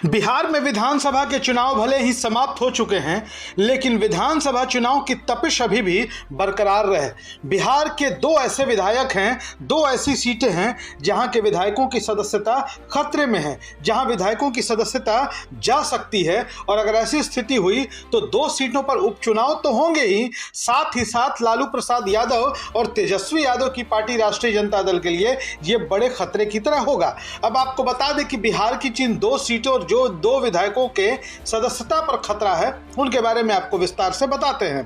बिहार में विधानसभा के चुनाव भले ही समाप्त हो चुके हैं, लेकिन विधानसभा चुनाव की तपिश अभी भी बरकरार रहे। बिहार के दो ऐसे विधायक हैं, दो ऐसी सीटें हैं जहां के विधायकों की सदस्यता खतरे में है, जहां विधायकों की सदस्यता जा सकती है। और अगर ऐसी स्थिति हुई तो दो सीटों पर उपचुनाव तो होंगे ही, साथ ही साथ लालू प्रसाद यादव और तेजस्वी यादव की पार्टी राष्ट्रीय जनता दल के लिए ये बड़े खतरे की तरह होगा। अब आपको बता दें कि बिहार की जिन दो सीटों और जो दो विधायकों के सदस्यता पर खतरा है, उनके बारे में आपको विस्तार से बताते हैं।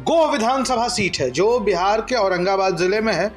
गो विधानसभा सीट है जो बिहार के औरंगाबाद जिले में है।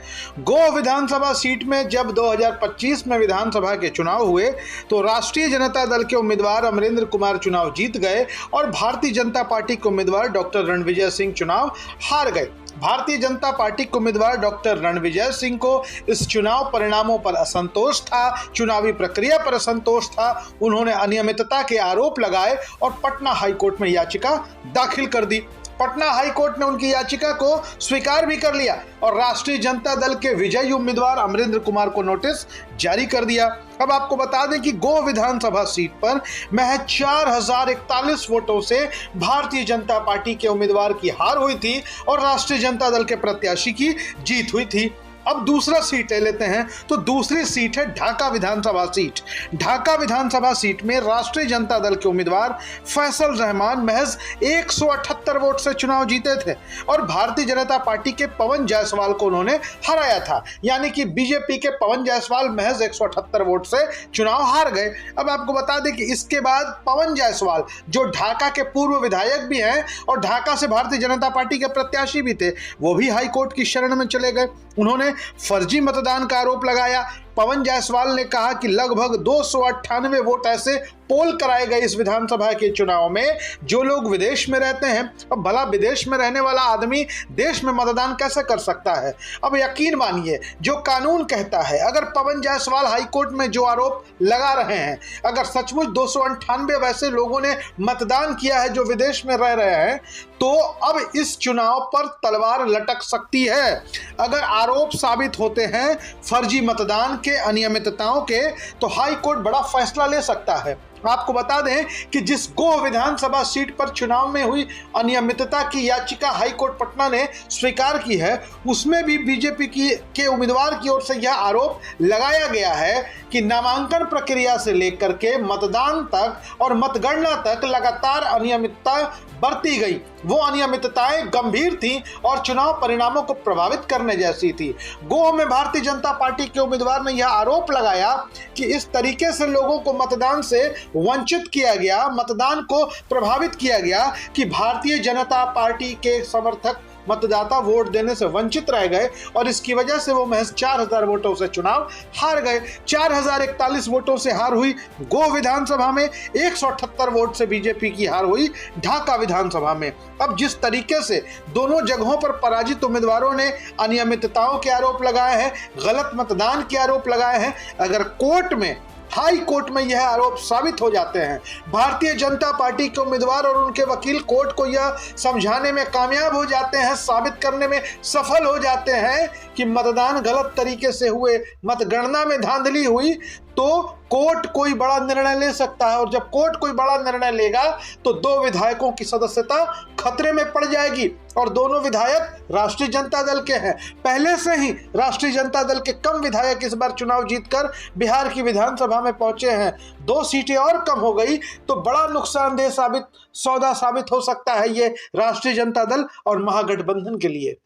गो विधानसभा सीट में जब 2025 में विधानसभा के चुनाव हुए तो राष्ट्रीय जनता दल के उम्मीदवार अमरेंद्र कुमार चुनाव जीत गए और भारतीय जनता पार्टी के उम्मीदवार डॉक्टर रणविजय सिंह चुनाव हार गए। भारतीय जनता पार्टी के उम्मीदवार डॉक्टर रणविजय सिंह को इस चुनाव परिणामों पर असंतोष था, चुनावी प्रक्रिया पर असंतोष था। उन्होंने अनियमितता के आरोप लगाए और पटना हाईकोर्ट में याचिका दाखिल कर दी। पटना हाईकोर्ट ने उनकी याचिका को स्वीकार भी कर लिया और राष्ट्रीय जनता दल के विजयी उम्मीदवार अमरेंद्र कुमार को नोटिस जारी कर दिया। अब आपको बता दें कि गो विधानसभा सीट पर महज 4041 वोटों से भारतीय जनता पार्टी के उम्मीदवार की हार हुई थी और राष्ट्रीय जनता दल के प्रत्याशी की जीत हुई थी। अब दूसरा सीट ले लेते हैं तो दूसरी सीट है ढाका विधानसभा सीट। ढाका विधानसभा सीट में राष्ट्रीय जनता दल के उम्मीदवार फैसल रहमान महज 178 वोट से चुनाव जीते थे और भारतीय जनता पार्टी के पवन जायसवाल को उन्होंने हराया था। यानी कि बीजेपी के पवन जायसवाल महज 178 वोट से चुनाव हार गए। अब आपको बता दें कि इसके बाद पवन जायसवाल जो ढाका के पूर्व विधायक भी हैं और ढाका से भारतीय जनता पार्टी के प्रत्याशी भी थे, वो भी हाईकोर्ट की शरण में चले गए। उन्होंने फर्जी मतदान का आरोप लगाया। पवन जायसवाल ने कहा कि लगभग 298 वोट ऐसे पोल कराए गए इस विधानसभा के चुनाव में जो लोग विदेश में रहते हैं। अब भला विदेश में रहने वाला आदमी देश में मतदान कैसे कर सकता है? अब यकीन मानिए, जो कानून कहता है, अगर पवन जायसवाल हाईकोर्ट में जो आरोप लगा रहे हैं, अगर सचमुच 298 वैसे लोगों ने मतदान किया है जो विदेश में रह रहे हैं, तो अब इस चुनाव पर तलवार लटक सकती है। अगर आरोप साबित होते हैं फर्जी मतदान के, अनियमितताओं के, तो हाई कोर्ट बड़ा फैसला ले सकता है। आपको बता दें कि जिस गो विधानसभा सीट पर चुनाव में हुई अनियमितता की याचिका हाईकोर्ट पटना ने स्वीकार की है, उसमें भी बीजेपी के उम्मीदवार की ओर से यह आरोप लगाया गया है कि नामांकन प्रक्रिया से लेकर के मतदान तक और मतगणना तक लगातार अनियमितता बरती गई। वो अनियमितताएं गंभीर थीं और चुनाव परिणामों को प्रभावित करने जैसी थी। गो में भारतीय जनता पार्टी के उम्मीदवार ने यह आरोप लगाया कि इस तरीके से लोगों को मतदान से वंचित किया गया, मतदान को प्रभावित किया गया कि भारतीय जनता पार्टी के समर्थक मतदाता वोट देने से वंचित रह गए और इसकी वजह से वो महज 4000 वोटों से चुनाव हार गए। 4041 वोटों से हार हुई गो विधानसभा में, 178 वोट से बीजेपी की हार हुई ढाका विधानसभा में। अब जिस तरीके से दोनों जगहों पर पराजित उम्मीदवारों ने अनियमितताओं के आरोप लगाए हैं, गलत मतदान के आरोप लगाए हैं, अगर कोर्ट में, हाई कोर्ट में यह आरोप साबित हो जाते हैं, भारतीय जनता पार्टी के उम्मीदवार और उनके वकील कोर्ट को यह समझाने में कामयाब हो जाते हैं, साबित करने में सफल हो जाते हैं कि मतदान गलत तरीके से हुए, मतगणना में धांधली हुई, तो कोर्ट कोई बड़ा निर्णय ले सकता है। और जब कोर्ट कोई बड़ा निर्णय लेगा तो दो विधायकों की सदस्यता खतरे में पड़ जाएगी और दोनों विधायक राष्ट्रीय जनता दल के हैं। पहले से ही राष्ट्रीय जनता दल के कम विधायक इस बार चुनाव जीतकर बिहार की विधानसभा में पहुंचे हैं। 2 सीटें और कम हो गई तो बड़ा नुकसानदेह सौदा साबित हो सकता है ये राष्ट्रीय जनता दल और महागठबंधन के लिए।